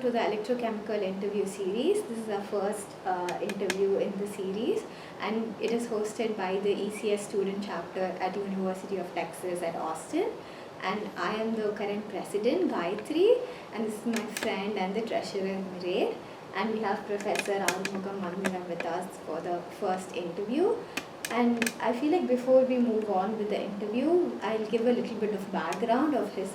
to the Electrochemical Interview Series. This is our first interview in the series, and it is hosted by the ECS student chapter at University of Texas at Austin. And I am the current president, Gayatri, and this is my friend and the treasurer, Miraid. And we have Professor Arumugam Manthiram with us for the first interview. And I feel like before we move on with the interview, I'll give a little bit of background of his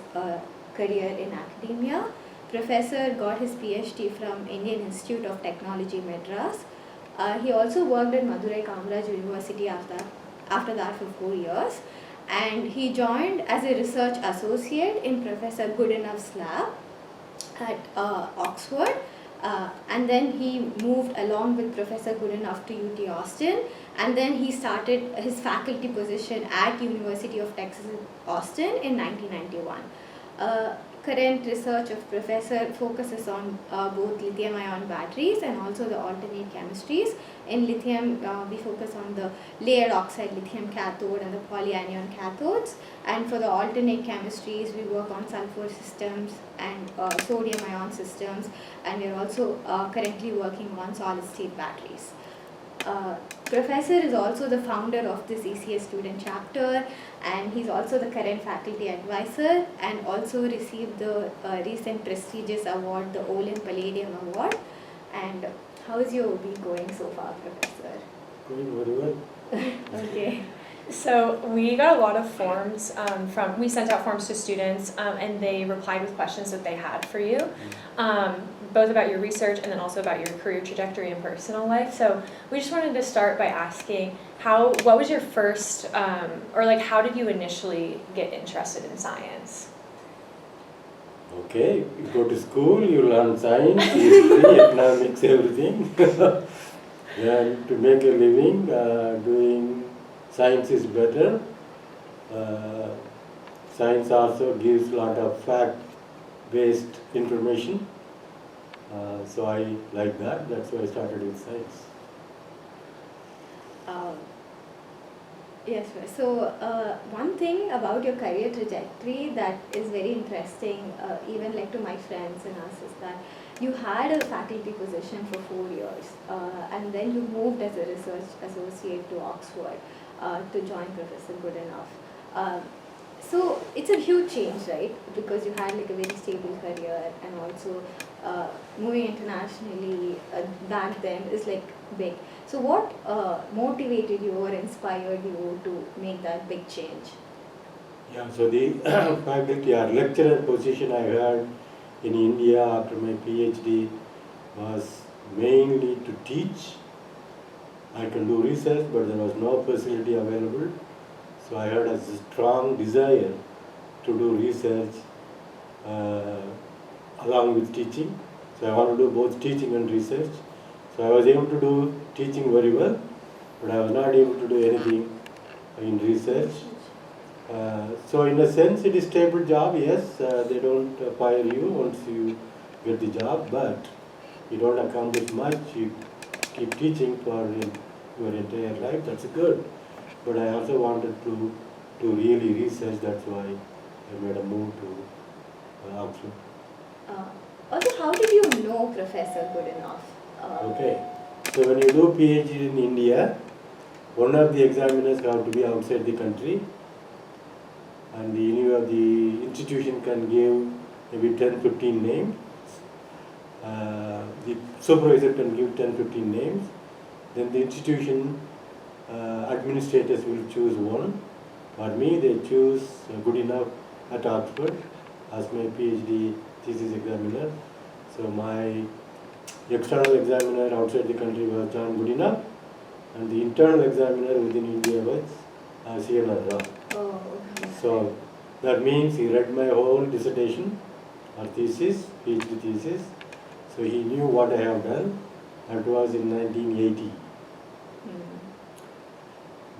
career in academia. Professor got his PhD from Indian Institute of Technology, Madras. He also worked at Madurai Kamaraj University after that for 4 years. And he joined as a research associate in Professor Goodenough's lab at Oxford. And then he moved along with Professor Goodenough to UT Austin, and then he started his faculty position at University of Texas Austin in 1991. Current research of Professor focuses on both lithium-ion batteries and also the alternate chemistries. In lithium, we focus on the layered oxide lithium cathode and the polyanion cathodes. And for the alternate chemistries, we work on sulfur systems and sodium-ion systems. And we're also currently working on solid-state batteries. Professor is also the founder of this ECS student chapter, and he's also the current faculty advisor, and also received the recent prestigious award, the Olin Palladium Award. And how is your week going so far, Professor? Going very well. Okay. So we got a lot of forms we sent out forms to students and they replied with questions that they had for you, both about your research and then also about your career trajectory and personal life. So we just wanted to start by asking what was your first, how did you initially get interested in science? Okay, you go to school, you learn science, history, economics, everything. Then to make a living, doing science is better. Science also gives a lot of fact-based information. So I like that. That's why I started with science. Yes, sir. So one thing about your career trajectory that is very interesting, even like to my friends and us, is that you had a faculty position for 4 years, and then you moved as a research associate to Oxford to join Professor Goodenough. So it's a huge change, right? Because you had like a very stable career, and also moving internationally back then is like big. So what motivated you or inspired you to make that big change? Yeah, so the faculty or lecturer position I had in India after my PhD was mainly to teach. I can do research, but there was no facility available. So I had a strong desire to do research along with teaching. So I want to do both teaching and research. So I was able to do teaching very well, but I was not able to do anything in research. So in a sense it is a stable job, yes. They don't fire you once you get the job, but you don't accomplish much. You keep teaching for your entire life, that's good. But I also wanted to really research, that's why I made a move to Oxford. Also, how did you know Professor Goodenough? Okay, so when you do PhD in India, one of the examiners have to be outside the country, and the institution can give maybe 10-15 names. The supervisor can give 10-15 names. Then the institution administrators will choose one. For me, they choose Goodenough at Oxford as my PhD thesis examiner. So my external examiner outside the country was John Goodenough, and the internal examiner within India was C.N.R. Rao. Oh, okay. So that means he read my whole dissertation or thesis, PhD thesis. So he knew what I have done. That was in 1980.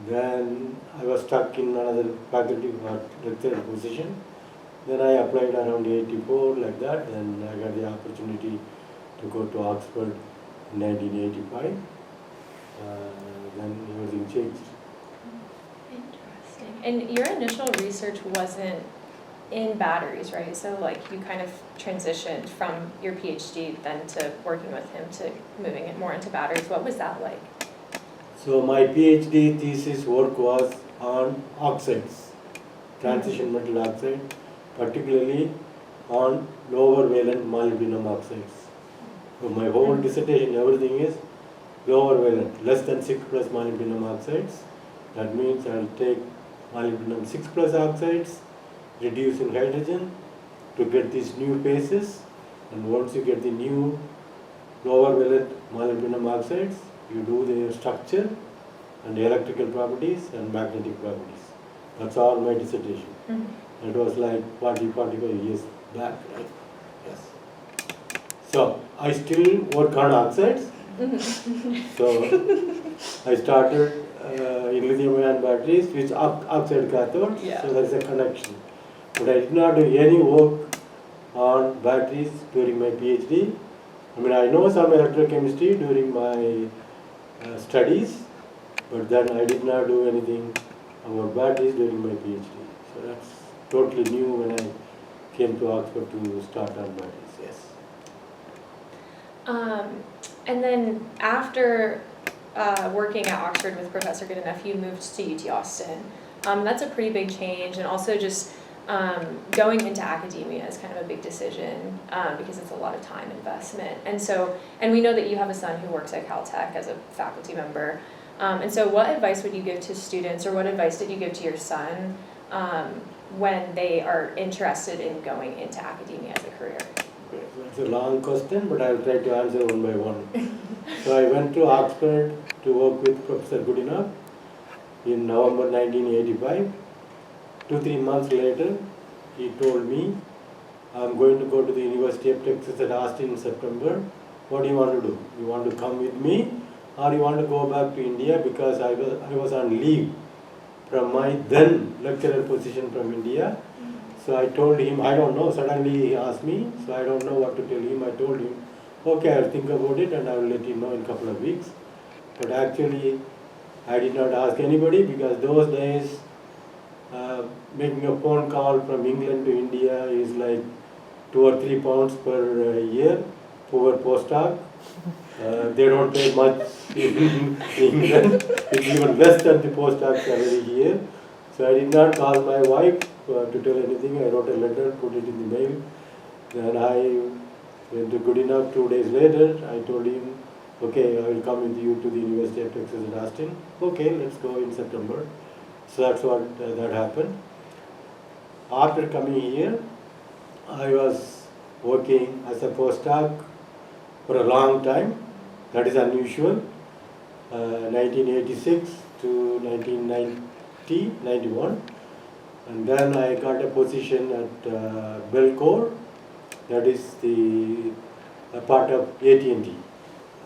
Then I was stuck in another faculty or lecturer position. Then I applied around 84 like that, and I got the opportunity to go to Oxford in 1985. Then everything changed. Interesting. And your initial research wasn't in batteries, right? So like you kind of transitioned from your PhD then to working with him to moving it more into batteries. What was that like? So my PhD thesis work was on oxides, transition metal oxide, particularly on lower valent molybdenum oxides. So my whole dissertation, everything is lower valent, less than 6 plus molybdenum oxides. That means I'll take molybdenum 6 plus oxides, reduce in hydrogen to get these new phases, and once you get the new lower valent molybdenum oxides, you do their structure and electrical properties and magnetic properties. That's all my dissertation. Mm-hmm. It was like 45 years back, right? Yes. So I still work on oxides. So I started in lithium-ion batteries with oxide cathodes. Yeah. So there is a connection. But I did not do any work on batteries during my PhD. I mean, I know some electrochemistry during my studies, but then I did not do anything about batteries during my PhD. So that's totally new when I came to Oxford to start on batteries, yes. And then after working at Oxford with Professor Goodenough, you moved to UT Austin. That's a pretty big change, and also just going into academia is kind of a big decision because it's a lot of time investment. And we know that you have a son who works at Caltech as a faculty member. And so what advice would you give to students, or what advice did you give to your son when they are interested in going into academia as a career? Okay, so it's a long question, but I'll try to answer one by one. So I went to Oxford to work with Professor Goodenough in November 1985. 2-3 months later, he told me, I'm going to go to the University of Texas at Austin in September. What do you want to do? You want to come with me, or you want to go back to India? Because I was on leave from my then lecturer position from India. So I told him, I don't know, suddenly he asked me, so I don't know what to tell him. I told him, okay, I'll think about it and I will let you know in a couple of weeks. But actually, I did not ask anybody, because those days, making a phone call from England to India is like 2 or 3 pounds per year, poor postdoc. They don't pay much in England. It's even less than the postdoc salary here. So I did not call my wife to tell anything. I wrote a letter, put it in the mail. Then I went to Goodenough 2 days later. I told him, okay, I will come with you to the University of Texas at Austin. Okay, let's go in September. So that's what that happened. After coming here, I was working as a postdoc for a long time. That is unusual. 1986 to 1990, 91. And then I got a position at Belcore, that is a part of AT&T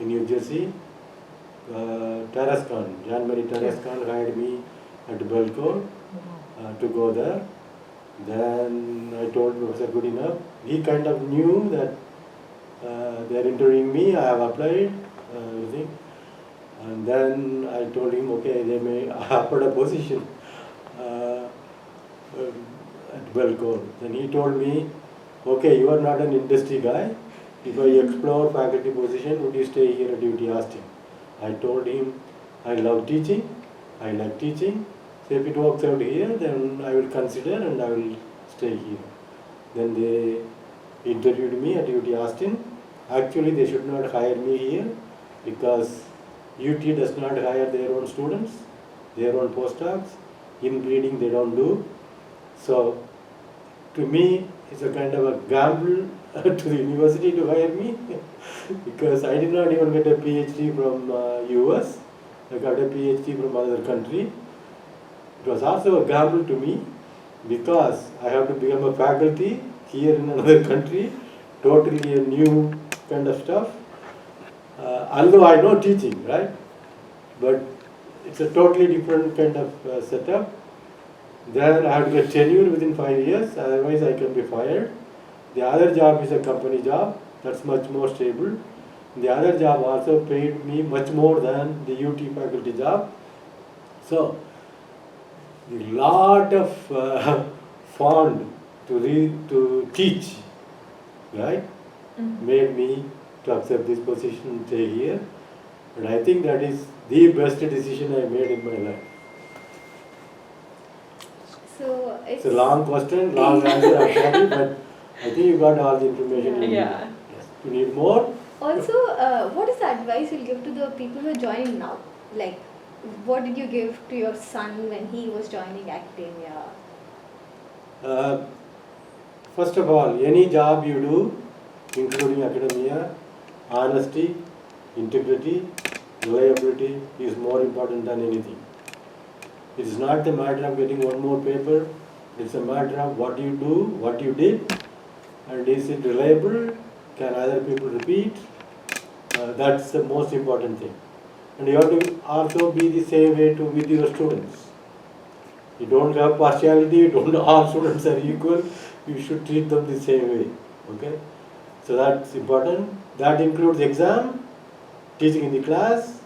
in New Jersey. Tarascan, Jean-Marie Tarascan hired me at Belcore to go there. Then I told Professor Goodenough. He kind of knew that they are interviewing me. I have applied, everything. And then I told him, okay, they may offer a position at Belcore. Then he told me, okay, you are not an industry guy. If I explore faculty position, would you stay here at UT Austin? I told him, I love teaching, I like teaching. So if it works out here, then I will consider and I will stay here. Then they interviewed me at UT Austin. Actually, they should not hire me here because UT does not hire their own students, their own postdocs. Inbreeding they don't do. So to me, it's a kind of a gamble to the university to hire me because I did not even get a PhD from US. I got a PhD from another country. It was also a gamble to me because I have to become a faculty here in another country, totally a new kind of stuff. Although I know teaching, right? But it's a totally different kind of setup. Then I have to get tenure within 5 years, otherwise I can be fired. The other job is a company job, that's much more stable. The other job also paid me much more than the UT faculty job. So, a lot of fond to teach, right? Made me to accept this position and stay here. And I think that is the best decision I made in my life. So It's a long question, long answer, I'm sorry, but I think you got all the information you need. Yeah. Yes. You need more? Also, what is the advice you'll give to the people who are joining now? Like, what did you give to your son when he was joining academia? First of all, any job you do, including academia, honesty, integrity, reliability is more important than anything. It is not a matter of getting one more paper, it's a matter of what you do, what you did, and is it reliable, can other people repeat? That's the most important thing. And you have to also be the same way with your students. You don't have partiality, all students are equal, you should treat them the same way. Okay? So that's important. That includes exam, teaching in the class,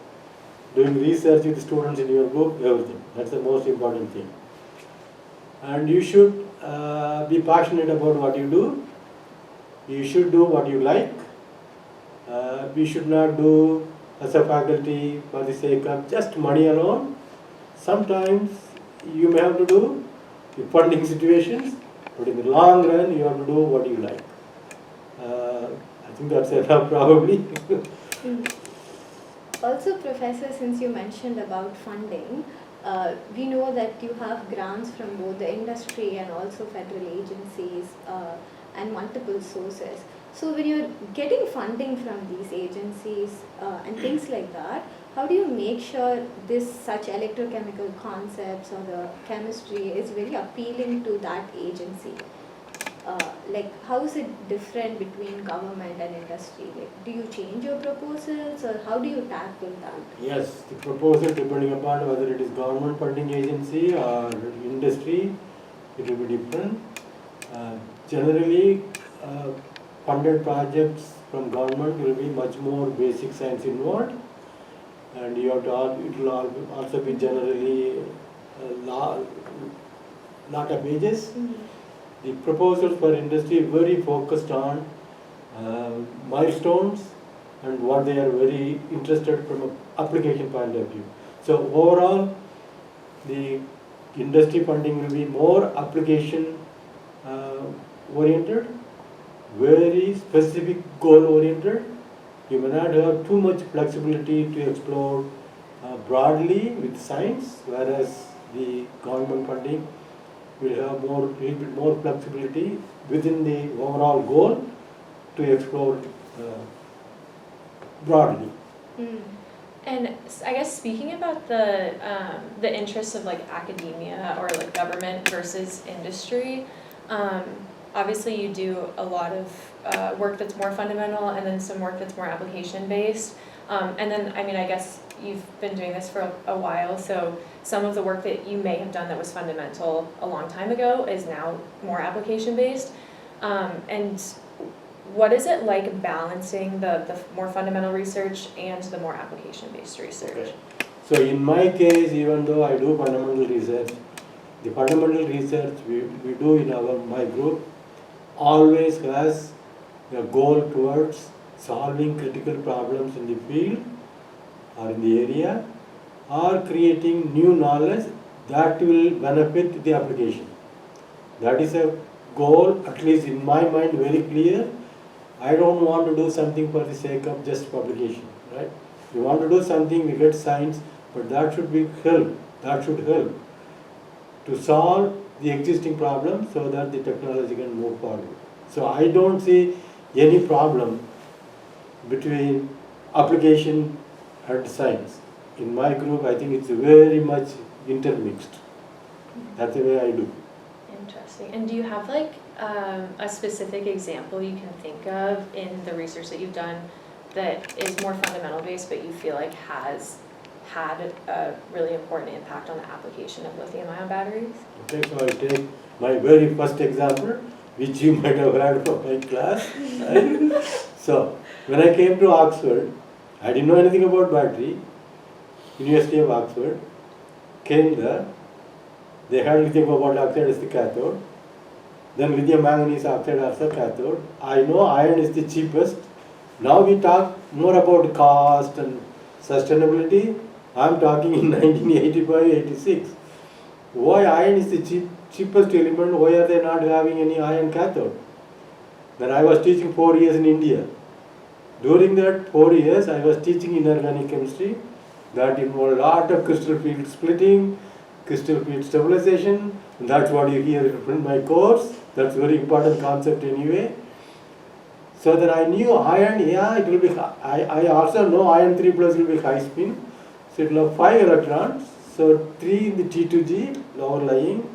doing research with the students in your group, everything. That's the most important thing. And you should be passionate about what you do. You should do what you like. We should not do as a faculty for the sake of just money alone. Sometimes you may have to do the funding situations, but in the long run you have to do what you like. I think that's enough probably. Also, Professor, since you mentioned about funding, we know that you have grants from both the industry and also federal agencies and multiple sources. So when you're getting funding from these agencies and things like that, how do you make sure such electrochemical concepts or the chemistry is very appealing to that agency? Like, how is it different between government and industry? Like, do you change your proposals or how do you tackle that? Yes, the proposal, depending upon whether it is government funding agency or industry, it will be different. Generally, funded projects from government will be much more basic science involved, and you have to, it will also be generally lot of pages. The proposals for industry very focused on milestones and what they are very interested from an application point of view. So overall, the industry funding will be more application oriented, very specific goal oriented. You may not have too much flexibility to explore broadly with science, whereas the government funding will have little bit more flexibility within the overall goal to explore broadly. And I guess speaking about the interests of like academia or like government versus industry, obviously you do a lot of work that's more fundamental and then some work that's more application based. And then, I mean, I guess you've been doing this for a while, so some of the work that you may have done that was fundamental a long time ago is now more application based. And what is it like balancing the more fundamental research and the more application based research? Okay. So in my case, even though I do fundamental research, the fundamental research we do in my group always has a goal towards solving critical problems in the field or in the area, or creating new knowledge that will benefit the application. That is a goal, at least in my mind, very clear. I don't want to do something for the sake of just publication, right? We want to do something, we get science, but that should be help. That should help to solve the existing problem so that the technology can move forward. So I don't see any problem between application and science. In my group, I think it's very much intermixed. That's the way I do. Interesting. And do you have like a specific example you can think of in the research that you've done that is more fundamental based, but you feel like has had a really important impact on the application of lithium-ion batteries? Okay, so I take my very first example, which you might have heard from my class. Right? So, when I came to Oxford, I didn't know anything about battery. University of Oxford, came there, they had lithium cobalt oxide as the cathode. then lithium manganese oxide as a cathode. I know iron is the cheapest. Now we talk more about cost and sustainability. I am talking in 1985-86. Why iron is the cheapest element? Why are they not having any iron cathode? Then I was teaching 4 years in India. During that 4 years, I was teaching inorganic chemistry that involved a lot of crystal field splitting, crystal field stabilization, and that's what you hear in my course. That's a very important concept anyway. So then I knew iron, yeah, it will be, I also know iron 3 plus will be high spin. So it will have 5 electrons. So 3 in the T2G, lower lying,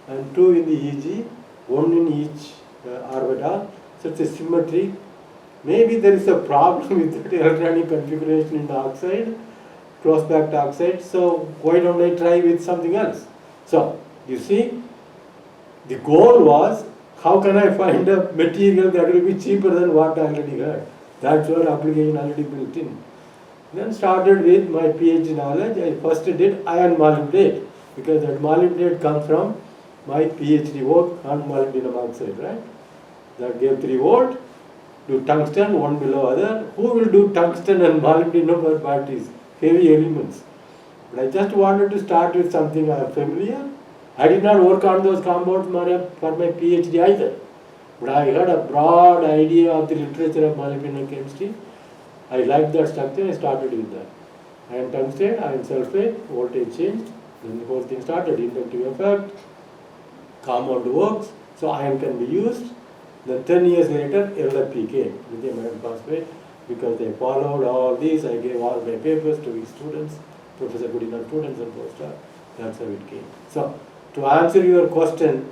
and 2 in the EG, 1 in each orbital. So it's a symmetry. Maybe there is a problem with the electronic configuration in the oxide, cross-backed oxide. So why don't I try with something else? So you see, the goal was, how can I find a material that will be cheaper than what I already had? That's where application already built in. Then started with my PhD knowledge. I first did iron molybdenate because that molybdenate comes from my PhD work on molybdenum oxide, right? That gave 3 volt. Do tungsten, one below other. Who will do tungsten and molybdenum or batteries? Heavy elements. But I just wanted to start with something I am familiar. I did not work on those compounds for my PhD either. But I had a broad idea of the literature of molybdenum chemistry. I liked that structure, I started with that. Iron tungsten, iron sulfate, voltage change, then the whole thing started, inductive effect, compound works, so iron can be used. Then 10 years later, LFP came, lithium iron phosphate, because they followed all these. I gave all my papers to his students, Professor Goodenough students and postdoc. That's how it came. So, to answer your question,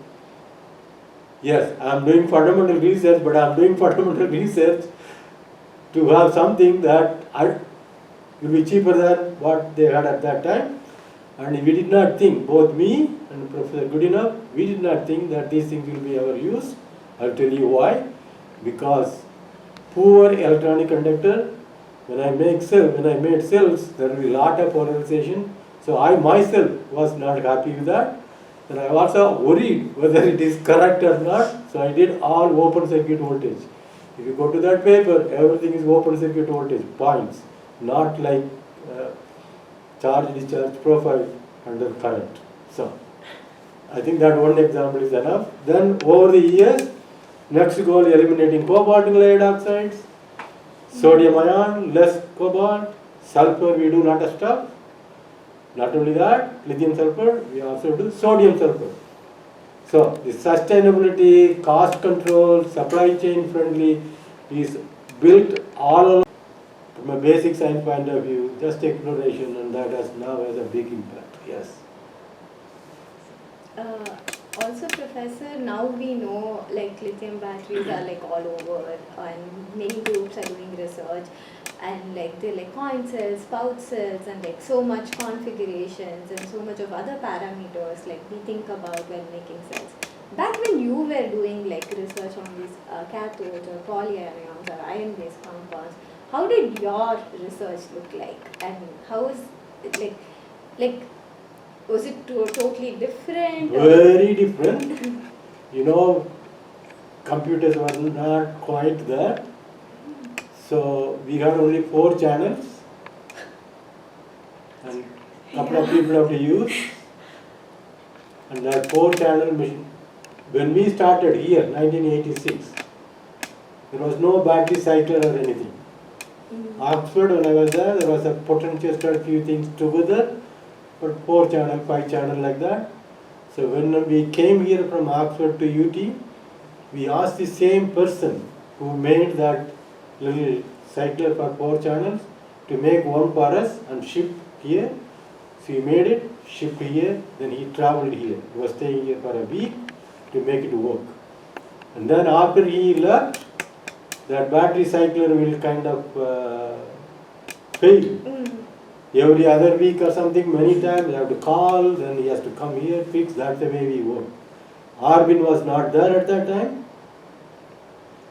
yes, I am doing fundamental research, but I am doing fundamental research to have something that will be cheaper than what they had at that time. And we did not think, both me and Professor Goodenough, we did not think that these things will be ever used. I'll tell you why. Because poor electronic conductor, when I made cells, there will be a lot of polarization. So I myself was not happy with that. And I also worried whether it is correct or not. So I did all open circuit voltage. If you go to that paper, everything is open circuit voltage, points, not like charge-discharge profile under current. So I think that one example is enough. Then over the years, next goal, eliminating cobalt in lead oxides, sodium ion, less cobalt, sulfur we do not stuff. Not only that, lithium sulfur, we also do sodium sulfur. So the sustainability, cost control, supply chain friendly is built all from a basic science point of view, just exploration, and that now has a big impact. Yes. Also, Professor, now we know like lithium batteries are like all over, and many groups are doing research, and like they're like coin cells, pouch cells, and like so much configurations and so much of other parameters like we think about when making cells. Back when you were doing like research on these cathodes or polyanions or iron-based compounds, how did your research look like, and how is it like? Was it totally different? Very different. You know, computers were not quite there. So we had only 4 channels and a couple of people have to use. And that 4 channel machine, when we started here, 1986, there was no battery cycler or anything. Oxford, when I was there was a potentiometer, few things together. But 4 channel, 5 channel like that. So when we came here from Oxford to UT, we asked the same person who made that little cycler for 4 channels to make one for us and ship here. So he made it, shipped here, then he traveled here. He was staying here for a week to make it work. And then after he left, that battery cycler will kind of fail. Every other week or something, many times you have to call, then he has to come here, fix, that's the way we work. Arvin was not there at that time.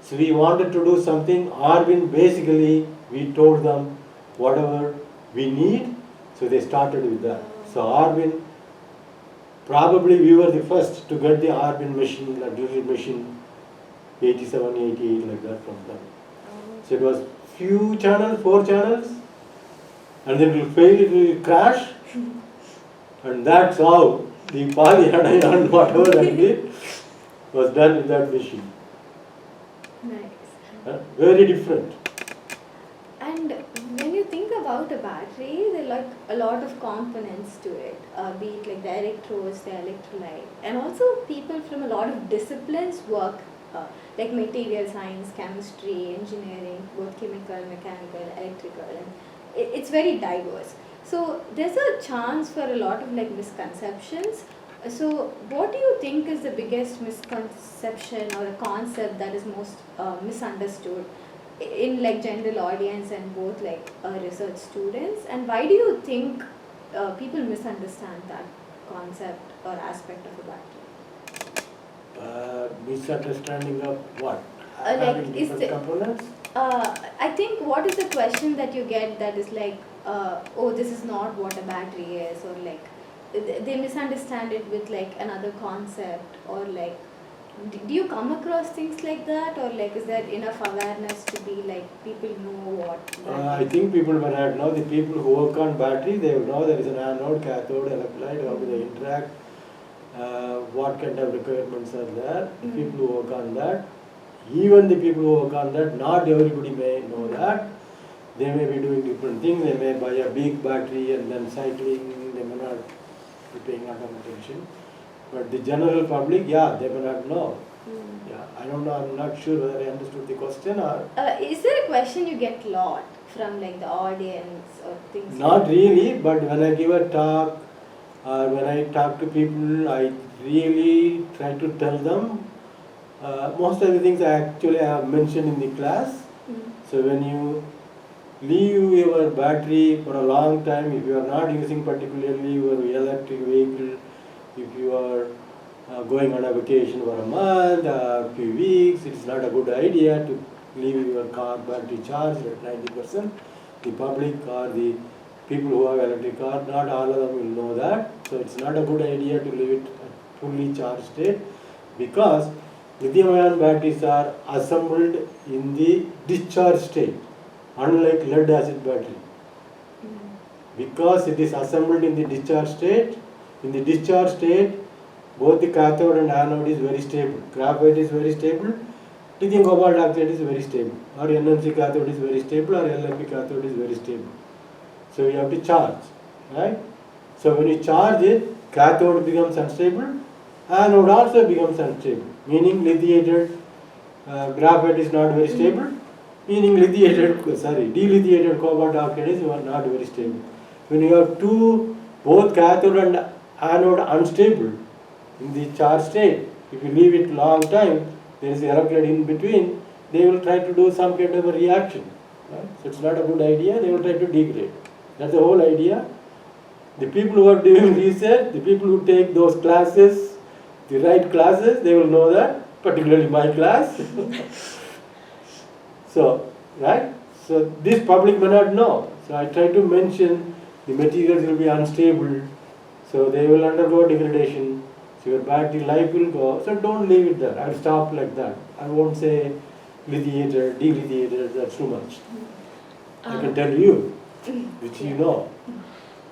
So we wanted to do something. Arvin, basically, we told them whatever we need, so they started with that. So Arvin probably we were the first to get the Arbin machine, like drill machine, 87, 88, like that from them. So it was few channels, 4 channels, and then it will fail, it will crash, and that's how the polyanion and whatever that did was done with that machine. Nice. Very different. And when you think about a battery, there are like a lot of components to it, be it like the electrodes, the electrolyte, and also people from a lot of disciplines work, like material science, chemistry, engineering, both chemical, mechanical, electrical, and it's very diverse. So there's a chance for a lot of like misconceptions. So what do you think is the biggest misconception or a concept that is most misunderstood in like general audience and both like research students, and why do you think people misunderstand that concept or aspect of a battery? Misunderstanding of what? Like, Having is different the- components? I think what is the question that you get that is like, oh, this is not what a battery is, or like they misunderstand it with like another concept, or like do you come across things like that, or like is there enough awareness to be like people know what I think people will not know. The people who work on battery, they will know there is an anode, cathode, electrolyte, how do they interact, what kind of requirements are there. The people who work on that, even the people who work on that, not everybody may know that. They may be doing different things. They may buy a big battery and then cycling. They may not be paying a lot of attention. But the general public, yeah, they may not know. Yeah, I don't know. I'm not sure whether I understood the question or. Is there a question you get a lot from like the audience or things? Not really, but when I give a talk or when I talk to people, I really try to tell them. Most of the things I actually have mentioned in the class. So when you leave your battery for a long time, if you are not using particularly your electric vehicle, if you are going on a vacation for a month or a few weeks, it's not a good idea to leave your car battery charged at 90%. The public or the people who have electric car, not all of them will know that. So it's not a good idea to leave it at fully charged state, because lithium-ion batteries are assembled in the discharge state, unlike lead-acid battery. Because it is assembled in the discharge state, both the cathode and anode is very stable. Graphite is very stable, lithium cobalt oxide is very stable, or NMC cathode is very stable, or LFP cathode is very stable. So you have to charge, right? So when you charge it, cathode becomes unstable, anode also becomes unstable, meaning lithiated graphite is not very stable, meaning delithiated cobalt oxide is not very stable. When you have both cathode and anode unstable in the charge state, if you leave it long time, there is electrolyte in between, they will try to do some kind of a reaction. Right? So it's not a good idea, they will try to degrade. That's the whole idea. The people who are doing research, the people who take those classes, the right classes, they will know that, particularly my class. So, right? So this public may not know. So I try to mention the materials will be unstable, so they will undergo degradation, so your battery life will go. So don't leave it there. I'll stop like that. I won't say lithiated, delithiated, that's too much. I can tell you, which you know.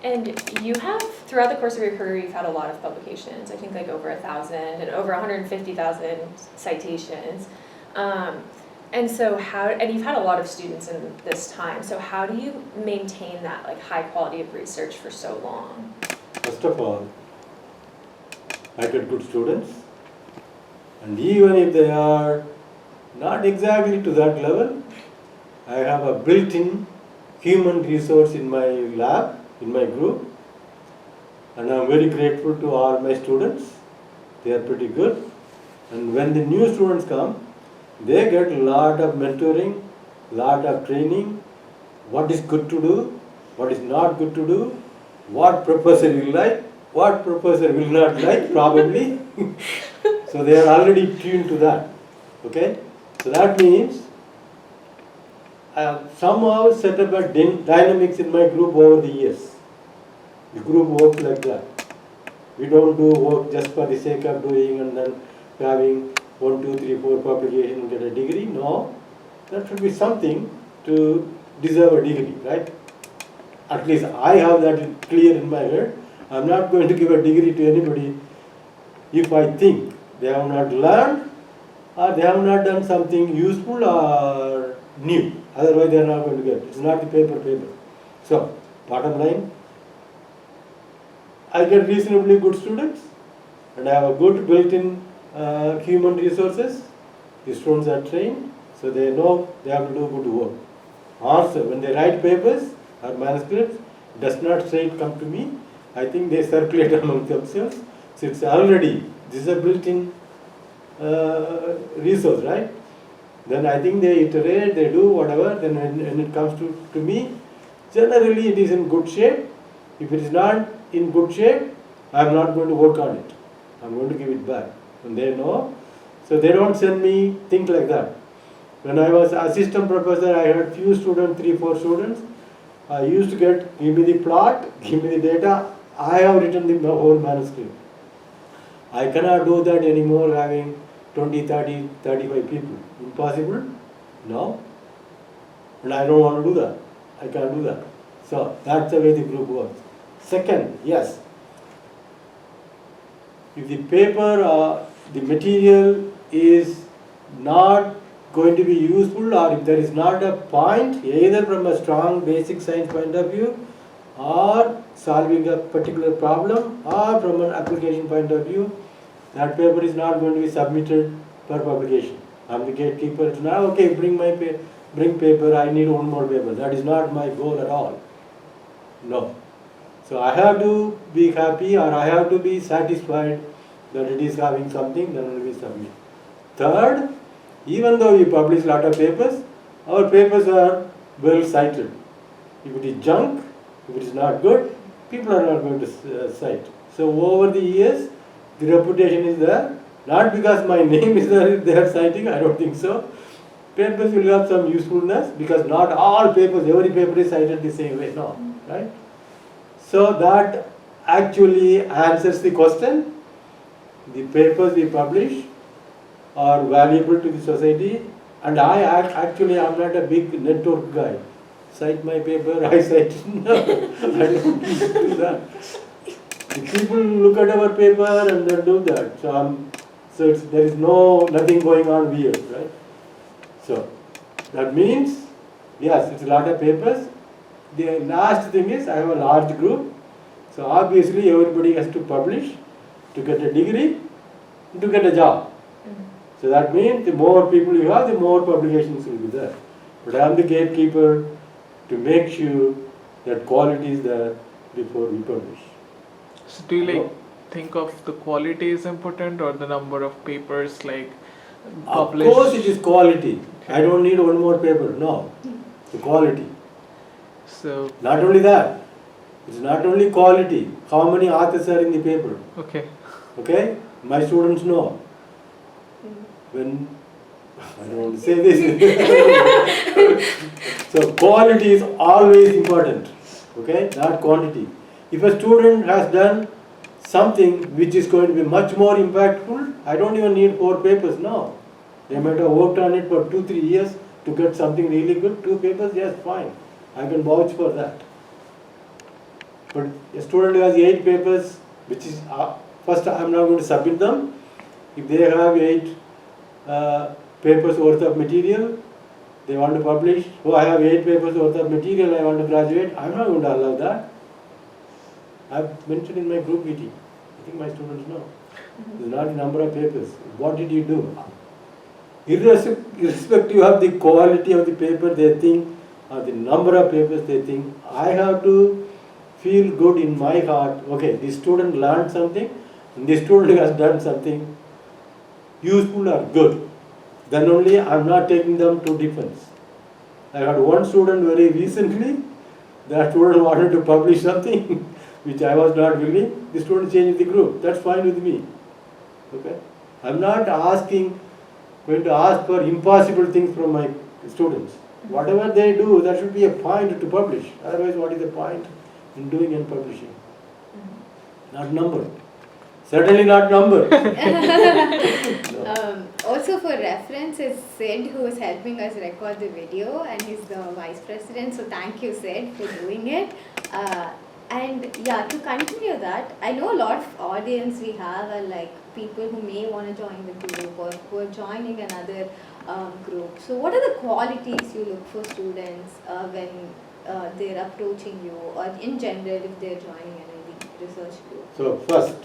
And you have, throughout the course of your career, you've had a lot of publications, I think like over 1,000 and over 150,000 citations. And so and you've had a lot of students in this time, so how do you maintain that like high quality of research for so long? First of all, I get good students, and even if they are not exactly to that level, I have a built-in human resource in my lab, in my group, and I'm very grateful to all my students. They are pretty good, and when the new students come, they get a lot of mentoring, lot of training, what is good to do, what is not good to do, what professor you like, what professor will not like probably. So they are already tuned to that. Okay? So that means I have somehow set up a dynamics in my group over the years. The group works like that. We don't do work just for the sake of doing and then having 1, 2, 3, 4 publications and get a degree. No, that should be something to deserve a degree, right? At least I have that clear in my head. I'm not going to give a degree to anybody if I think they have not learned or they have not done something useful or new. Otherwise they are not going to get it. It's not the paper. So, bottom line, I get reasonably good students and I have a good built-in human resources. The students are trained, so they know they have to do good work. Also, when they write papers or manuscripts, it does not straight come to me. I think they circulate among themselves. So it's already, this is a built-in resource, right? Then I think they iterate, they do whatever, then when it comes to me, generally it is in good shape. If it is not in good shape, I am not going to work on it. I am going to give it back. And they know. So they don't send me things like that. When I was assistant professor, I had few students, 3, 4 students. I used to give me the plot, give me the data. I have written the whole manuscript. I cannot do that anymore having 20, 30, 35 people. Impossible? No. And I don't want to do that. I can't do that. So that's the way the group works. Second, yes. If the paper or the material is not going to be useful, or if there is not a point, either from a strong basic science point of view, or solving a particular problem, or from an application point of view, that paper is not going to be submitted for publication. I'm the gatekeeper. It's not okay. Bring paper. I need one more paper. That is not my goal at all. No. So I have to be happy, or I have to be satisfied that it is having something. Then only we submit. Third, even though we publish a lot of papers, our papers are well cited. If it is junk, if it is not good, people are not going to cite. So over the years, the reputation is there. Not because my name is there, they are citing, I don't think so. Papers will have some usefulness because not all papers, every paper is cited the same way. No, right? So that actually answers the question. The papers we publish are valuable to the society, and I actually am not a big network guy. Cite my paper, I cite it. No, I don't do that. The people look at our paper and then do that. So there is nothing going on weird, right? So that means, yes, it's a lot of papers. The last thing is I have a large group. So obviously everybody has to publish to get a degree, to get a job. So that means the more people you have, the more publications will be there. But I am the gatekeeper to make sure that quality is there before we publish. So do you think of the quality is important or the number of papers published? Of course it is quality. I don't need one more paper. No. The quality. So not only that. It's not only quality. How many authors are in the paper? Okay? My students know. When I don't want to say this. So quality is always important. Okay? Not quantity. If a student has done something which is going to be much more impactful, I don't even need 4 papers. No. They might have worked on it for 2, 3 years to get something really good. 2 papers, yes, fine. I can vouch for that. But a student who has 8 papers, which is, first I am not going to submit them. If they have 8 papers worth of material, they want to publish. Oh, I have 8 papers worth of material, I want to graduate. I am not going to allow that. I have mentioned in my group meeting. I think my students know. It's not the number of papers. What did you do? Irrespective of the quality of the paper, they think, or the number of papers, they think, I have to feel good in my heart. Okay, the student learned something, and the student has done something useful or good. Then only I am not taking them to defense. I had one student very recently. That student wanted to publish something which I was not willing. The student changed the group. That's fine with me. Okay? I am not going to ask for impossible things from my students. Whatever they do, there should be a point to publish. Otherwise, what is the point in doing and publishing? Not number. Certainly not number. Also for reference is Sid, who is helping us record the video, and he's the vice president, so thank you Sid for doing it. And yeah, to continue that, I know a lot of audience we have are like people who may want to join the group or who are joining another group. So what are the qualities you look for students when they're approaching you, or in general if they're joining any research group? So first,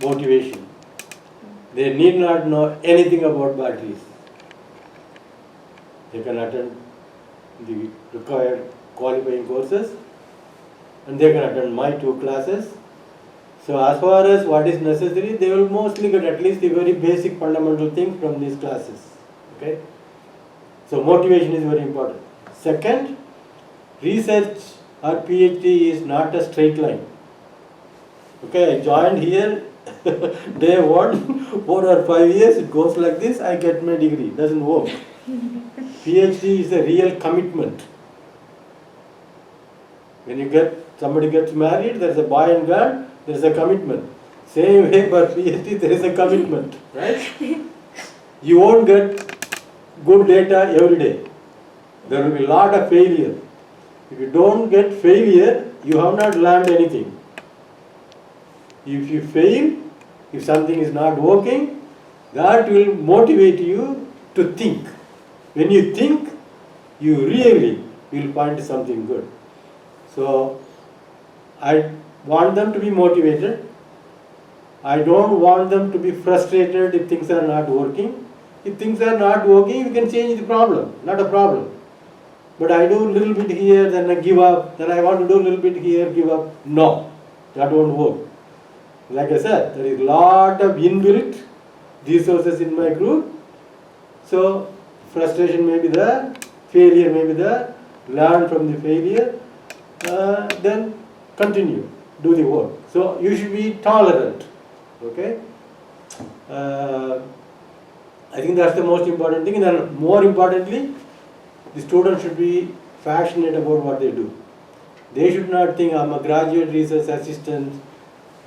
motivation. They need not know anything about batteries. They can attend the required qualifying courses and they can attend my 2 classes. So as far as what is necessary, they will mostly get at least the very basic fundamental things from these classes. Okay? So motivation is very important. Second, research or PhD is not a straight line. Okay, I joined here day 1, 4 or 5 years, it goes like this, I get my degree. Doesn't work. PhD is a real commitment. When somebody gets married, there is a boy and girl, there is a commitment. Same way for PhD, there is a commitment, right? You won't get good data every day. There will be a lot of failure. If you don't get failure, you have not learned anything. If you fail, if something is not working, that will motivate you to think. When you think, you really will find something good. So, I want them to be motivated. I don't want them to be frustrated if things are not working. If things are not working, you can change the problem, not a problem. But I do a little bit here, then I give up, then I want to do a little bit here, give up. No, that won't work. Like I said, there is a lot of inbuilt resources in my group. So, frustration may be there, failure may be there, learn from the failure, then continue, do the work. So, you should be tolerant. Okay? I think that's the most important thing. And more importantly, the student should be passionate about what they do. They should not think, I'm a graduate research assistant,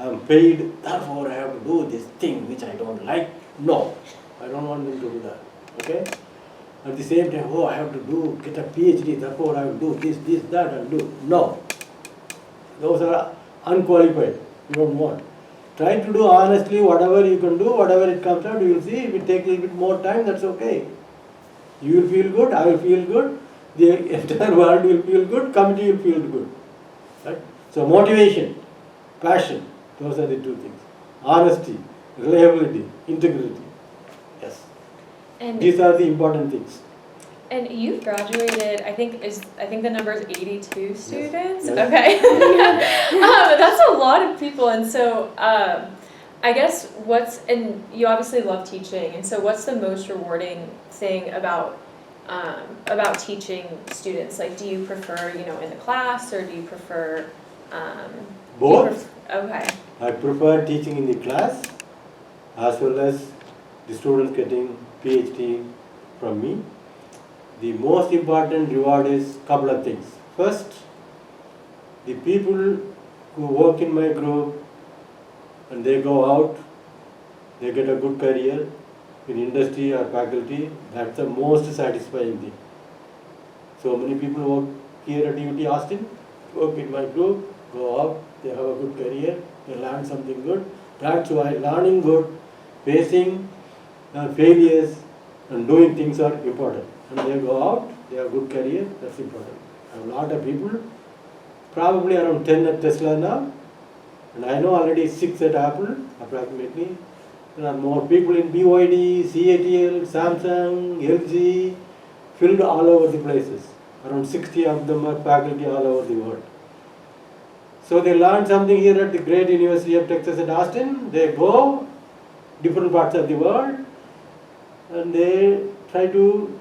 I'm paid, therefore I have to do this thing which I don't like. No, I don't want them to do that. Okay? At the same time, I have to get a PhD, therefore I will do this, that, and do. No. Those are unqualified. You don't want. Try to do honestly whatever you can do, whatever it comes out, you will see. If it takes a little bit more time, that's okay. You will feel good, I will feel good, the entire world will feel good, committee will feel good. Right? So motivation, passion, those are the 2 things. Honesty, reliability, integrity. Yes. And these are the important things. And you've graduated, I think the number is 82 students. Yes. Okay. That's a lot of people, and so I guess and you obviously love teaching, and so what's the most rewarding thing about teaching students? Like, do you prefer, in the class, or do you prefer Both. Okay. I prefer teaching in the class as well as the students getting PhD from me. The most important reward is a couple of things. First, the people who work in my group and they go out, they get a good career in industry or faculty. That's the most satisfying thing. So many people work here at UT Austin, work in my group, go out, they have a good career, they learn something good. That's why learning good, facing failures and doing things are important. And they go out, they have a good career, that's important. I have a lot of people, probably around 10 at Tesla now, and I know already 6 at Apple, approximately. There are more people in BYD, CATL, Samsung, LG, filled all over the places. Around 60 of them are faculty all over the world. So they learn something here at the great University of Texas at Austin, they go different parts of the world, and they try to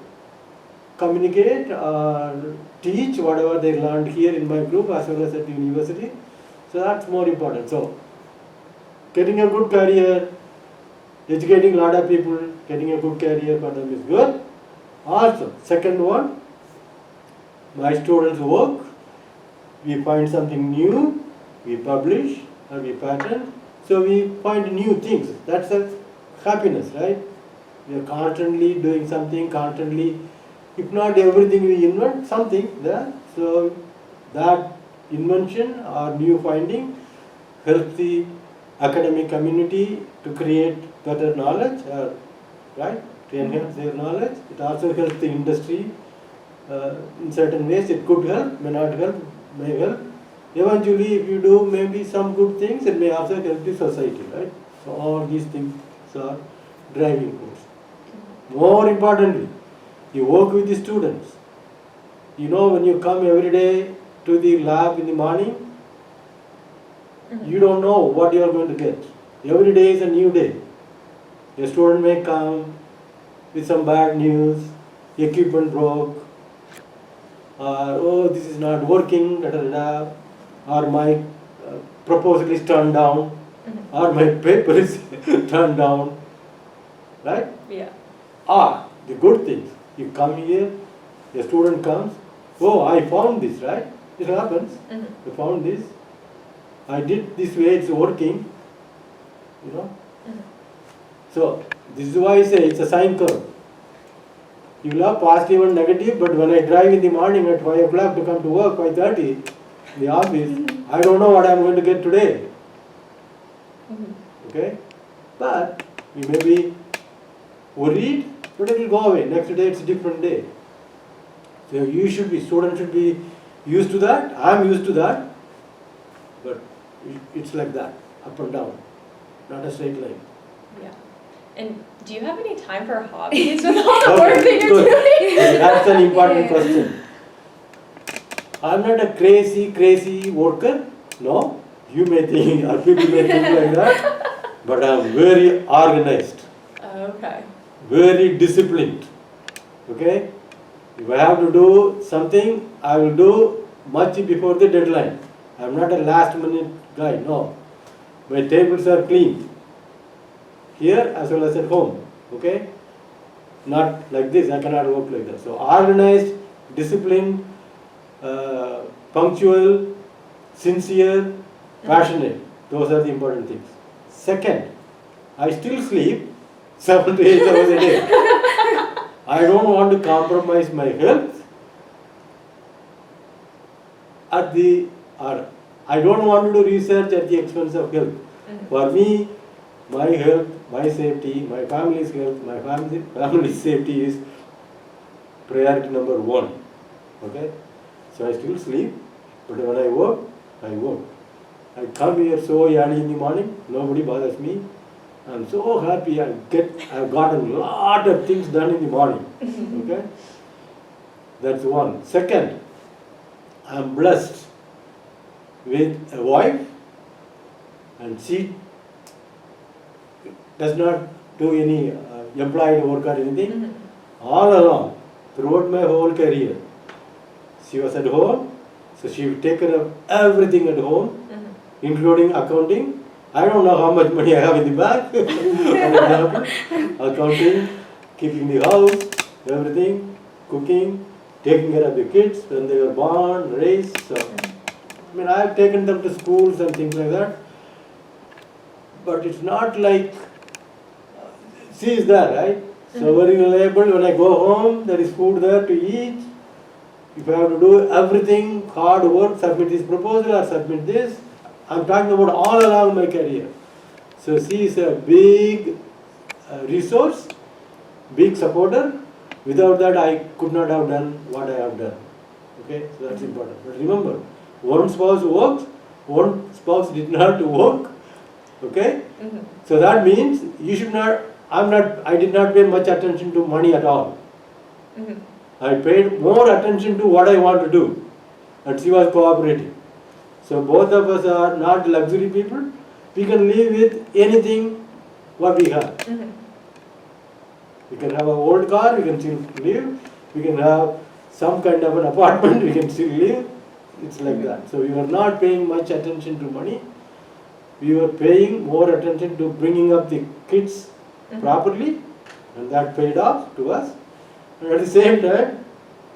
communicate or teach whatever they learned here in my group as well as at the university. So that's more important. So getting a good career, educating a lot of people, getting a good career for them is good. Also, second one, my students work, we find something new, we publish or we patent. So we find new things. That's a happiness, right? We are constantly doing something, constantly, if not everything we invent, something there. So that invention or new finding helps the academic community to create better knowledge, right? To enhance their knowledge. It also helps the industry in certain ways. It could help, may not help, may help. Eventually, if you do maybe some good things, it may also help the society, right? So all these things are driving force. More importantly, you work with the students. You know, when you come every day to the lab in the morning, you don't know what you are going to get. Every day is a new day. A student may come with some bad news, equipment broke, or oh, this is not working, da, da, da, or my proposal is turned down, or my paper is turned down, right? Yeah. The good things. You come here, a student comes, oh, I found this, right? It happens. I found this. I did this way, it's working, you know. So, this is why I say it's a sine curve. You will have positive and negative, but when I drive in the morning at 5 o'clock to come to work, 5:30, in the office, I don't know what I am going to get today. Okay? But you may be worried, but it will go away. Next day it's a different day. So you should be, students should be used to that. I am used to that. But it's like that, up and down, not a straight line. Yeah. And do you have any time for hobbies with all the work that you're good. doing? That's an important question. I'm not a crazy worker. No, you may think, or people may think like that. But I'm very organized. Okay. Very disciplined. Okay? If I have to do something, I will do much before the deadline. I'm not a last minute guy, no. My tables are clean. Here as well as at home. Okay? Not like this, I cannot work like that. So organized, disciplined, punctual, sincere, passionate. Those are the important things. Second, I still sleep 7 to 8 hours a day. I don't want to compromise my health I don't want to do research at the expense of health. For me, my health, my safety, my family's health, my family's safety is priority number 1. Okay? So I still sleep, but when I work, I work. I come here so early in the morning, nobody bothers me. I'm so happy I've gotten a lot of things done in the morning. Okay? That's one. Second, I'm blessed with a wife, and she does not do any employed work or anything. All along, throughout my whole career, she was at home, so she would take care of everything at home, including accounting. I don't know how much money I have in the bank. Accounting, keeping the house, everything, cooking, taking care of the kids when they were born, raised. So, I mean, I have taken them to schools and things like that. But it's not like she is there, right? So very reliable. When I go home, there is food there to eat. If I have to do everything, hard work, submit this proposal or submit this, I'm talking about all along my career. So she is a big resource, big supporter. Without that, I could not have done what I have done. Okay, so that's important. But remember, one spouse works, one spouse did not work. Okay, so that means you should not. I did not pay much attention to money at all. I paid more attention to what I want to do, and she was cooperating. So both of us are not luxury people. We can live with anything what we have. We can have an old car, we can still live. We can have some kind of an apartment, we can still live. It's like that. So we were not paying much attention to money. We were paying more attention to bringing up the kids properly, and that paid off to us. And at the same time,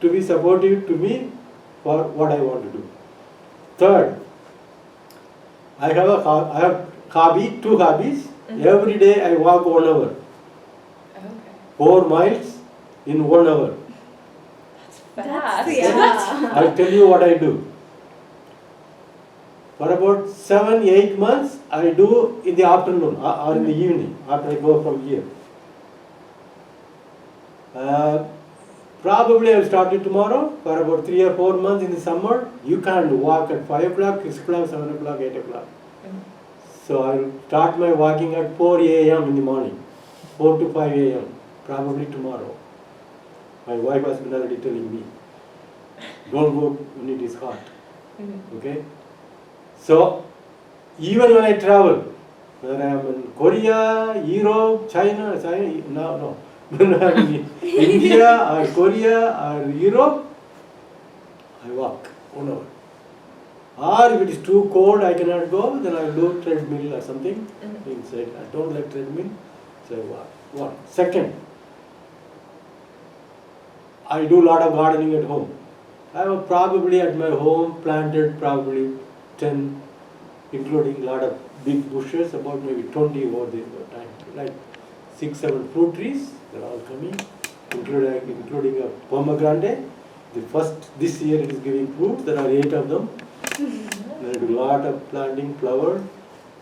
to be supportive to me for what I want to do. Third, I have hobby, two hobbies. Mhm. Every day I walk 1 hour, Okay. 4 miles in 1 hour. Fast. yeah. I'll tell you what I do. For about 7-8 months, I do in the afternoon or in the evening after I go from here. Probably I'll start it tomorrow for about 3 or 4 months in the summer. You can't walk at 5 o'clock, 6 o'clock, 7 o'clock, 8 o'clock. Mhm. So I'll start my walking at 4 a.m. in the morning, 4 to 5 a.m. probably tomorrow. My wife has been already telling me, don't go when it is hot. Mhm. Okay? So, even when I travel, whether I am in Korea, Europe, China, no. When I am in India or Korea or Europe, I walk 1 hour. Or if it is too cold, I cannot go, then I will do treadmill or something Mhm. inside. I don't like treadmill, so I walk. One. Second, I do a lot of gardening at home. I have probably at my home planted probably 10, including a lot of big bushes, about maybe 20 over the time. Like 6, 7 fruit trees, they're all coming, including a pomegranate. This year it is giving fruit, there are 8 of them. There is a lot of planting flowers.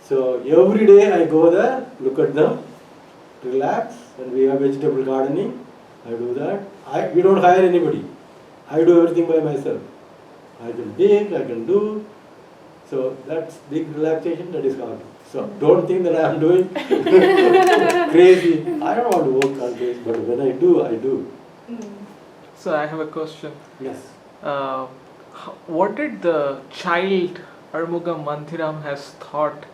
So every day I go there, look at them, relax, and we have vegetable gardening. I do that. We don't hire anybody. I do everything by myself. I can dig, I can do. So that's big relaxation, that is hobby. So don't think that I am doing crazy. I don't want to work on this, but when I do, I do. Mm. So I have a question. Yes. What did the child Arumugam Manthiram has thought,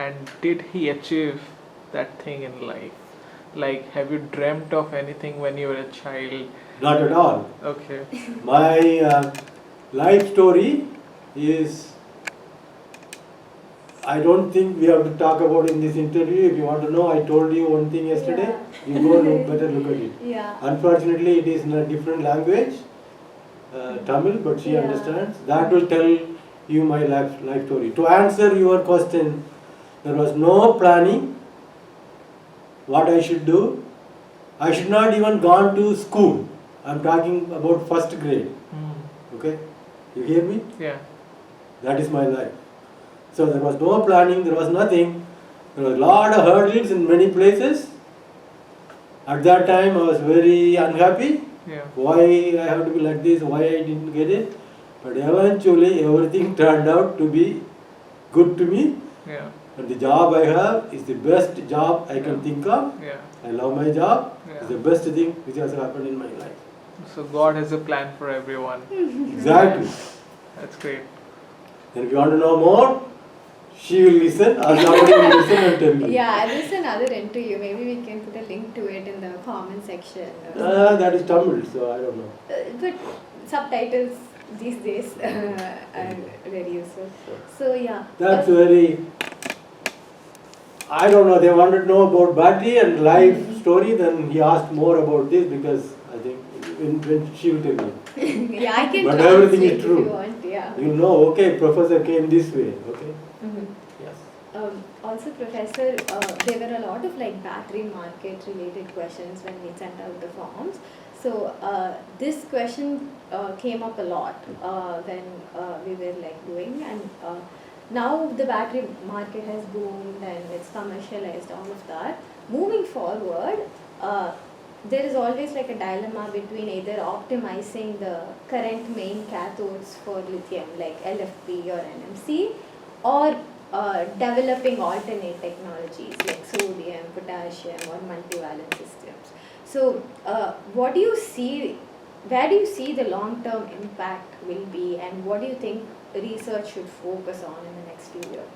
and did he achieve that thing in life? Like, have you dreamt of anything when you were a child? Not at all. Okay. My life story is, I don't think we have to talk about in this interview. If you want to know, I told you one thing yesterday. Yeah. You go look, better look at it. Yeah. Unfortunately, it is in a different language, Tamil, but she Yeah. understands. That will tell you my life story. To answer your question, there was no planning what I should do. I should not even gone to school. I'm talking about first grade. Okay? You hear me? Yeah. That is my life. So there was no planning, there was nothing. There was a lot of hurdles in many places. At that time I was very unhappy. Yeah. Why I have to be like this, why I didn't get it. But eventually everything turned out to be good to me. Yeah. And the job I have is the best job I can think of. Yeah. I love my job. Yeah. It's the best thing which has happened in my life. So God has a plan for everyone. Exactly. That's great. And if you want to know more, she will listen or somebody will listen and tell you. Yeah, this is another interview. Maybe we can put a link to it in the comment section. That is Tamil, so I don't know. But subtitles these days are very useful. So yeah. That's very, I don't know, they wanted to know about battery and life story, then he asked more about this because I think when she will tell me. Yeah, I can But everything is translate true. if you want. Yeah. You know, okay, professor came this way, okay? Mhm. Yes. Also, Professor, there were a lot of like battery market related questions when we sent out the forms. So this question came up a lot when we were like doing, and now the battery market has boomed and it's commercialized, all of that. Moving forward, there is always like a dilemma between either optimizing the current main cathodes for lithium like LFP or NMC, or developing alternate technologies like sodium, potassium or multivalent systems. So what do you see, where do you see the long-term impact will be, and what do you think research should focus on in the next few years?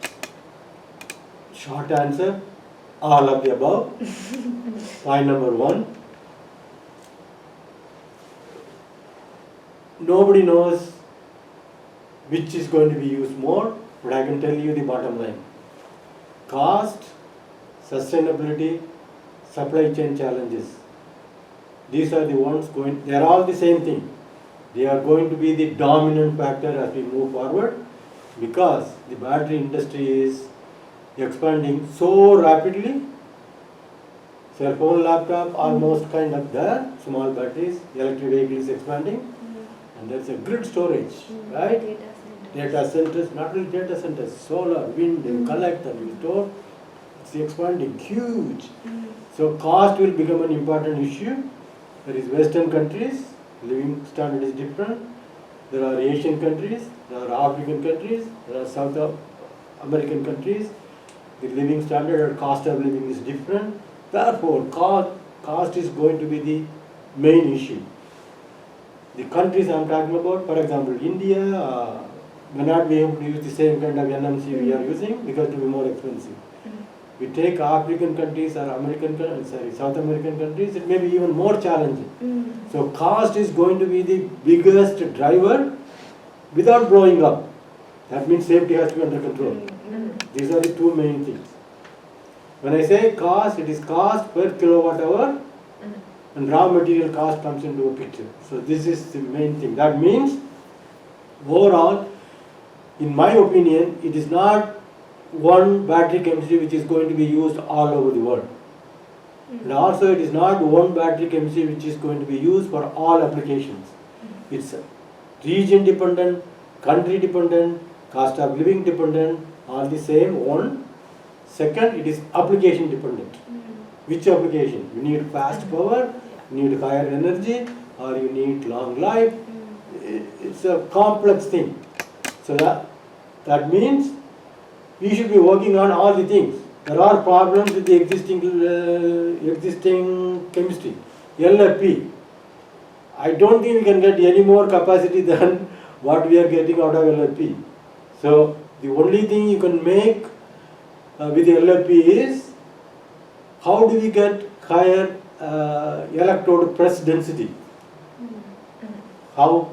Short answer, all of the above. Point number 1. Nobody knows which is going to be used more, but I can tell you the bottom line. Cost, sustainability, supply chain challenges. These are the ones they are all the same thing. They are going to be the dominant factor as we move forward, because the battery industry is expanding so rapidly. Cell phone, laptop, almost kind of there. Small batteries, electric vehicles expanding, and there's a grid storage, right? Data centers, not only data centers, solar, wind, you collect and you store. It's expanding, huge. So cost will become an important issue. There is Western countries, living standard is different. There are Asian countries, there are African countries, there are South American countries. The living standard or cost of living is different. Therefore, cost is going to be the main issue. The countries I am talking about, for example, India may not be able to use the same kind of NMC we are using because it will be more expensive. We take African countries or South American countries, it may be even more challenging. So cost is going to be the biggest driver without blowing up. That means safety has to be under control. These are the two main things. When I say cost, it is cost per kilowatt hour, and raw material cost comes into a picture. So this is the main thing. That means overall, in my opinion, it is not one battery chemistry which is going to be used all over the world. And also it is not one battery chemistry which is going to be used for all applications. It's region dependent, country dependent, cost of living dependent, all the same one. Second, it is application dependent. Which application? You need fast power, you need higher energy, or you need long life. It's a complex thing. So that means we should be working on all the things. There are problems with the existing chemistry. LFP. I don't think we can get any more capacity than what we are getting out of LFP. So the only thing you can make with LFP is how do we get higher electrode press density? How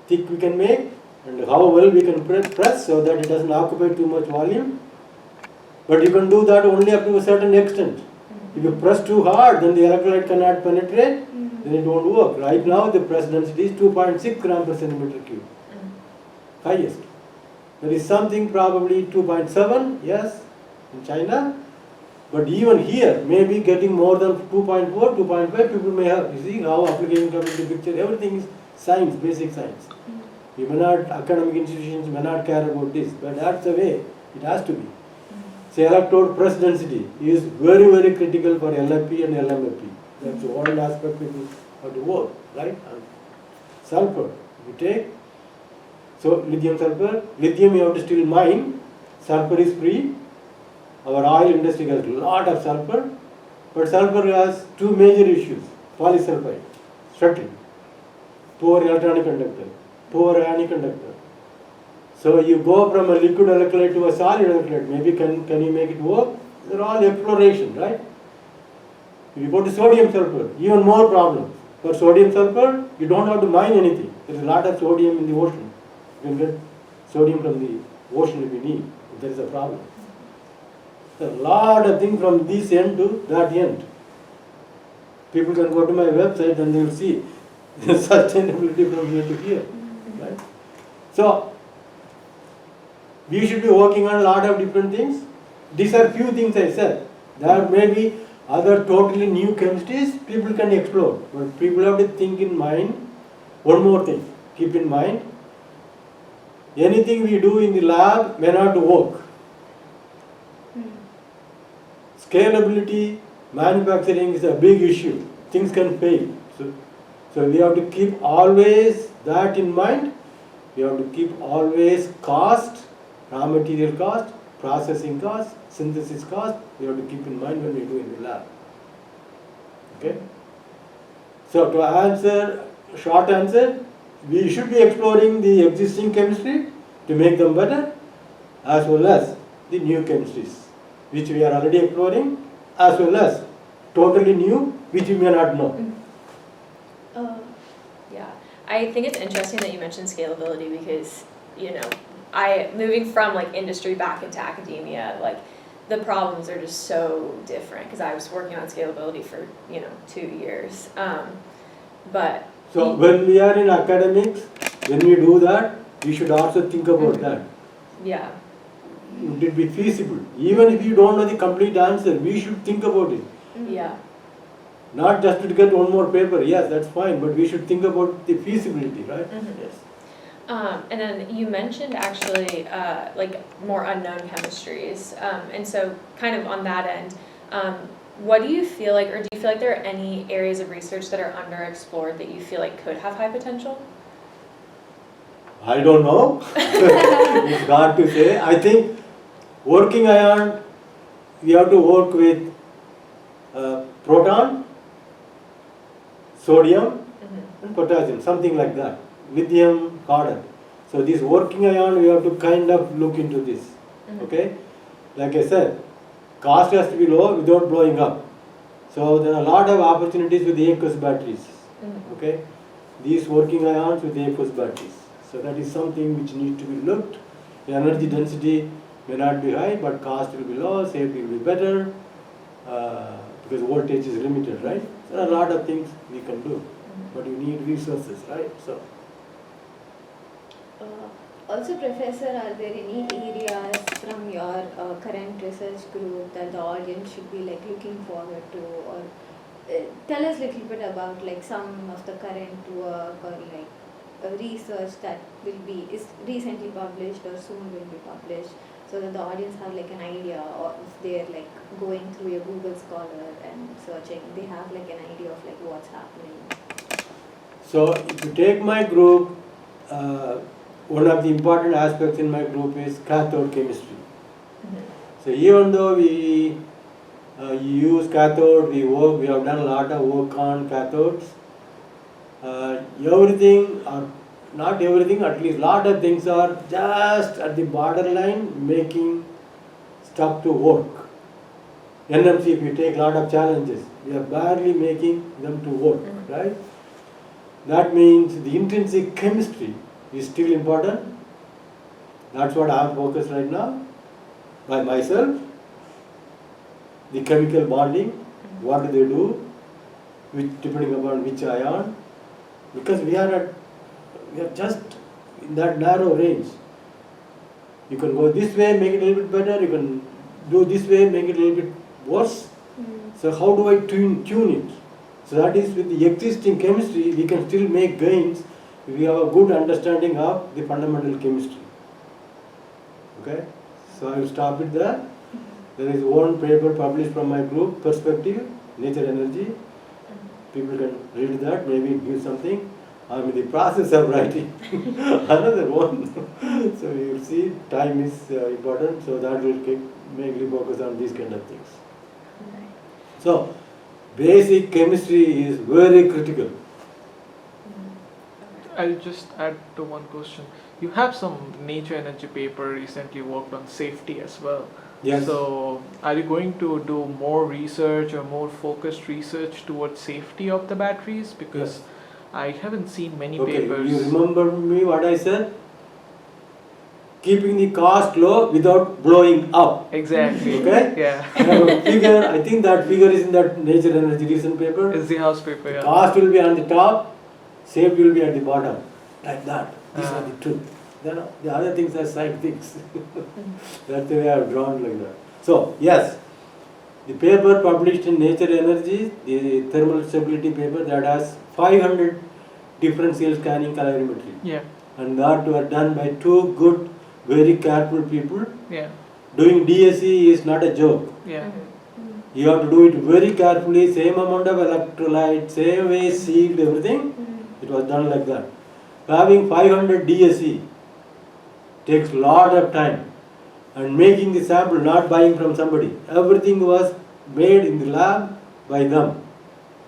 thick we can make and how well we can press so that it doesn't occupy too much volume. But you can do that only up to a certain extent. If you press too hard, then the electrolyte cannot penetrate, then it won't work. Right now the press density is 2.6 gram per centimeter cube. Highest. There is something probably 2.7, yes, in China. But even here, maybe getting more than 2.4, 2.5, people may have. You see how application comes into the picture. Everything is science, basic science. You may not, academic institutions may not care about this, but that's the way it has to be. Say electrode press density is very, very critical for LFP and LMFP. That's one aspect people have to work, right? And sulfur, you take. So lithium sulfur, lithium you have to still mine, sulfur is free. Our oil industry has a lot of sulfur, but sulfur has two major issues. Polysulfide, structuring, poor electronic conductor, poor ionic conductor. So you go from a liquid electrolyte to a solid electrolyte, maybe can you make it work? They're all exploration, right? If you go to sodium sulfur, even more problems. For sodium sulfur, you don't have to mine anything. There's a lot of sodium in the ocean. You can get sodium from the ocean if you need, if there is a problem. There's a lot of things from this end to that end. People can go to my website and they will see the sustainability from here to here. Right? So, we should be working on a lot of different things. These are few things I said. There may be other totally new chemistries people can explore. But people have to think in mind, one more thing, keep in mind, anything we do in the lab may not work. Scalability, manufacturing is a big issue. Things can fail. So we have to keep always that in mind. We have to keep always cost, raw material cost, processing cost, synthesis cost. We have to keep in mind when we do in the lab. Okay? So to answer, short answer, we should be exploring the existing chemistry to make them better, as well as the new chemistries, which we are already exploring, as well as totally new, which we may not know. Yeah, I think it's interesting that you mentioned scalability because, you know, moving from like industry back into academia, like the problems are just so different because I was working on scalability for, 2 years. So when we are in academics, when we do that, we should also think about that. Yeah. would it be feasible? Even if you don't know the complete answer, we should think about it. Yeah. Not just to get one more paper, yes, that's fine, but we should think about the feasibility, right? Mhm. Yes. And then you mentioned actually like more unknown chemistries, and so kind of on that end, what do you feel like, or do you feel like there are any areas of research that are underexplored that you feel like could have high potential? I don't know. It's hard to say. I think working ion, we have to work with proton, sodium, Mm-hmm. and potassium, something like that. Lithium, carbon. So this working ion, we have to kind of look into this. Mm-hmm. Okay? Like I said, cost has to be low without blowing up. So there are a lot of opportunities with aqueous batteries. Mm-hmm. Okay? These working ions with aqueous batteries. So that is something which needs to be looked. The energy density may not be high, but cost will be low, safety will be better, because voltage is limited, right? There are a lot of things we can do, but you need resources, right? So. Also, Professor, are there any areas from your current research group that the audience should be like looking forward to, or tell us a little bit about like some of the current work or like research that is recently published or soon will be published, so that the audience have like an idea, or if they're like going through your Google Scholar and searching, they have like an idea of like what's happening. So if you take my group, one of the important aspects in my group is cathode chemistry. Mm-hmm. So even though we use cathode, we have done a lot of work on cathodes. Everything, or not everything, at least a lot of things are just at the borderline making stuff to work. NMC, if you take a lot of challenges, we are barely making them to work, Mm-hmm. right? That means the intrinsic chemistry is still important. That's what I am focused right now by myself. The chemical bonding, what do they do, depending upon which ion, because we are just in that narrow range. You can go this way, make it a little bit better. You can do this way, make it a little bit worse. So how do I tune it? So that is, with the existing chemistry, we can still make gains if we have a good understanding of the fundamental chemistry. Okay? So I will stop it there. There is one paper published from my group, Perspective, Nature Energy. People can read that, maybe it gives something. I'm in the process of writing another one. So you will see, time is important, so that will mainly focus on these kind of things. So, basic chemistry is very critical. I'll just add to one question. You have some nature energy paper recently worked on safety as well. Yes. So, are you going to do more research or more focused research towards safety of the batteries? Because Yes. I haven't seen many Okay, papers. you remember me what I said? Keeping the cost low without blowing up. Exactly. Okay? Yeah. I have a figure, I think that figure is in that Nature Energy recent paper. It's the house paper, The yeah. cost will be on the top, safety will be at the bottom. Like that. These are the truth. Then the other things are side things. That's the way I have drawn like that. So, yes, the paper published in Nature Energy, the thermal stability paper, that has 500 differential scanning calorimetry. Yeah. And that were done by two good, very careful people. Yeah. Doing DSE is not a joke. Yeah. You have to do it very carefully, same amount of electrolyte, same way sealed, everything. It was done like that. Having 500 DSE takes lot of time. And making the sample, not buying from somebody. Everything was made in the lab by them.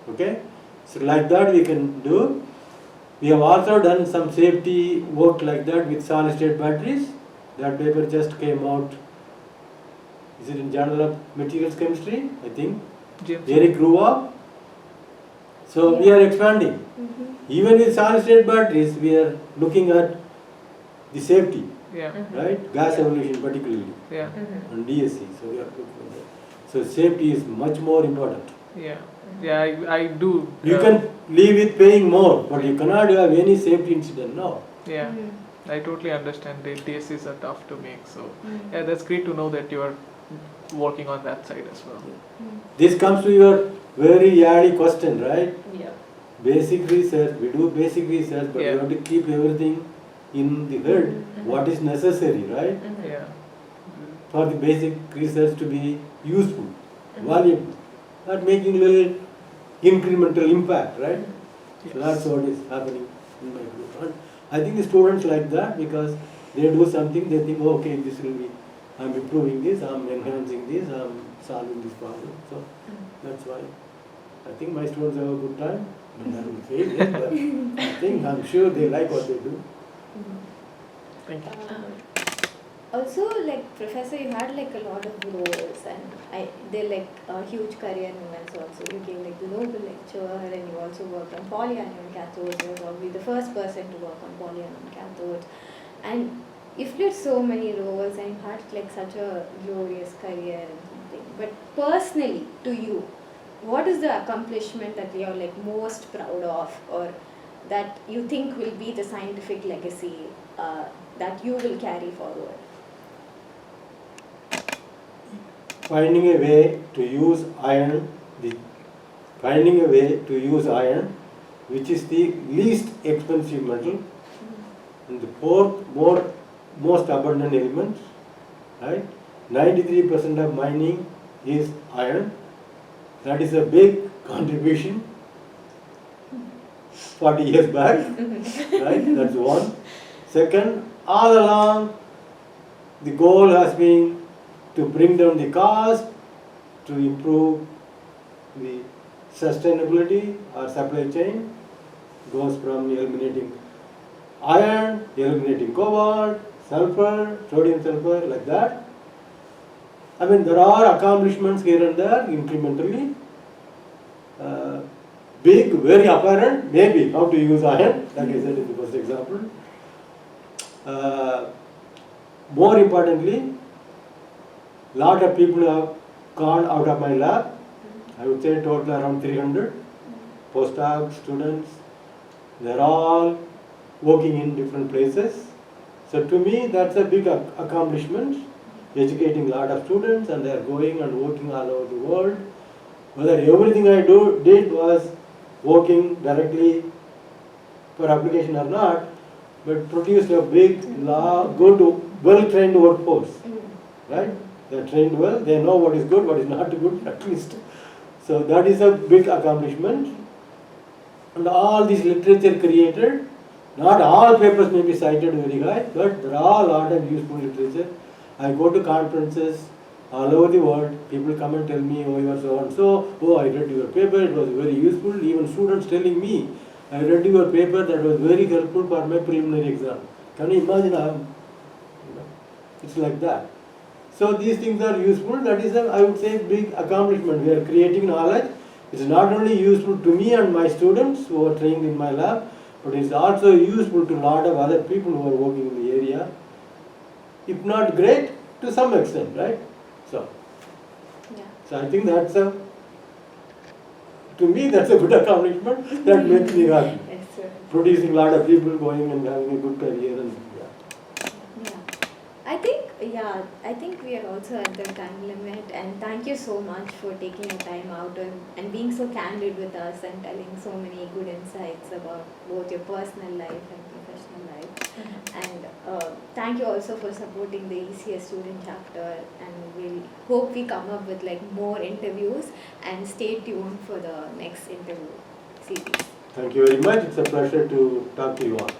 Okay? So like that we can do. We have also done some safety work like that with solid state batteries. That paper just came out. Is it in Journal of Materials Chemistry? I think. James. Eric grew up. So we are expanding. Even with solid state batteries, we are looking at the safety, Yeah. right? Gas evolution particularly, Yeah. and DSC. So we are looking at that. So safety is much more important. Yeah. Yeah. I do. You can leave with paying more, but you cannot have any safety incident. No. Yeah. I totally understand that DSCs are tough to make. So Mm. yeah, that's great to know that you are working on that side as well. Mm. This comes to your very early question, right? Yeah. Basic research, we do basic research, but Yeah. we have to keep everything in the head, Mhm. what is necessary, right? Mhm. Yeah. For the basic research to be useful, Mhm. valuable, not making little incremental impact, right? Mhm. So that's what is happening in my group. And I think the students like that because they do something, they think, okay, this will be, I'm improving this, I'm enhancing this, I'm solving this problem. So Mhm. that's why I think my students have a good time. I'm not going to say it, but I think, I'm sure they like what they do. Mhm. Thank you. Also, like Professor, you had like a lot of roles, and they're like huge career moments. Also, you gave like the Nobel lecture, and you also worked on polyanion cathodes. You were probably the first person to work on polyanion cathodes, and you've played so many roles, and you had like such a glorious career and something. But personally, to you, what is the accomplishment that you're like most proud of, or that you think will be the scientific legacy that you will carry forward? Finding a way to use iron, finding a way to use iron, which is the least expensive metal, and the fourth most abundant element, right? 93% of mining is iron. That is a big contribution 40 years back, right? That's one. Second, all along, the goal has been to bring down the cost, to improve the sustainability or supply chain. Goes from eliminating iron, eliminating cobalt, sulfur, sodium sulfur, like that. I mean, there are accomplishments here and there, incrementally. Big, very apparent, maybe how to use iron, like I said in the first example. More importantly, lot of people have gone out of my lab. I would say total around 300 postdocs, students. They're all working in different places. So to me, that's a big accomplishment, educating a lot of students, and they're going and working all over the world. Whether everything I did was working directly for application or not, but produced a big, good, well-trained workforce, right? They're trained well, they know what is good, what is not good, at least. So that is a big accomplishment. And all this literature created, not all papers may be cited very high, but there are a lot of useful literature. I go to conferences all over the world, people come and tell me, oh, you are so and so, oh, I read your paper, it was very useful. Even students telling me, I read your paper, that was very helpful for my preliminary exam. Can you imagine? It's like that. So these things are useful. That is, I would say, big accomplishment. We are creating knowledge. It's not only useful to me and my students who are trained in my lab, but it's also useful to a lot of other people who are working in the area. If not great, to some extent, right? So I think that's to me, that's a good accomplishment. That makes me happy. Yes, sir. Producing a lot of people going and having a good career and Yeah. I think we are also at the time limit, and thank you so much for taking your time out and being so candid with us and telling so many good insights about both your personal life and professional life. And thank you also for supporting the ECS student chapter, and we'll hope we come up with like more interviews, and stay tuned for the next interview series. Thank you very much. It's a pleasure to talk to you all.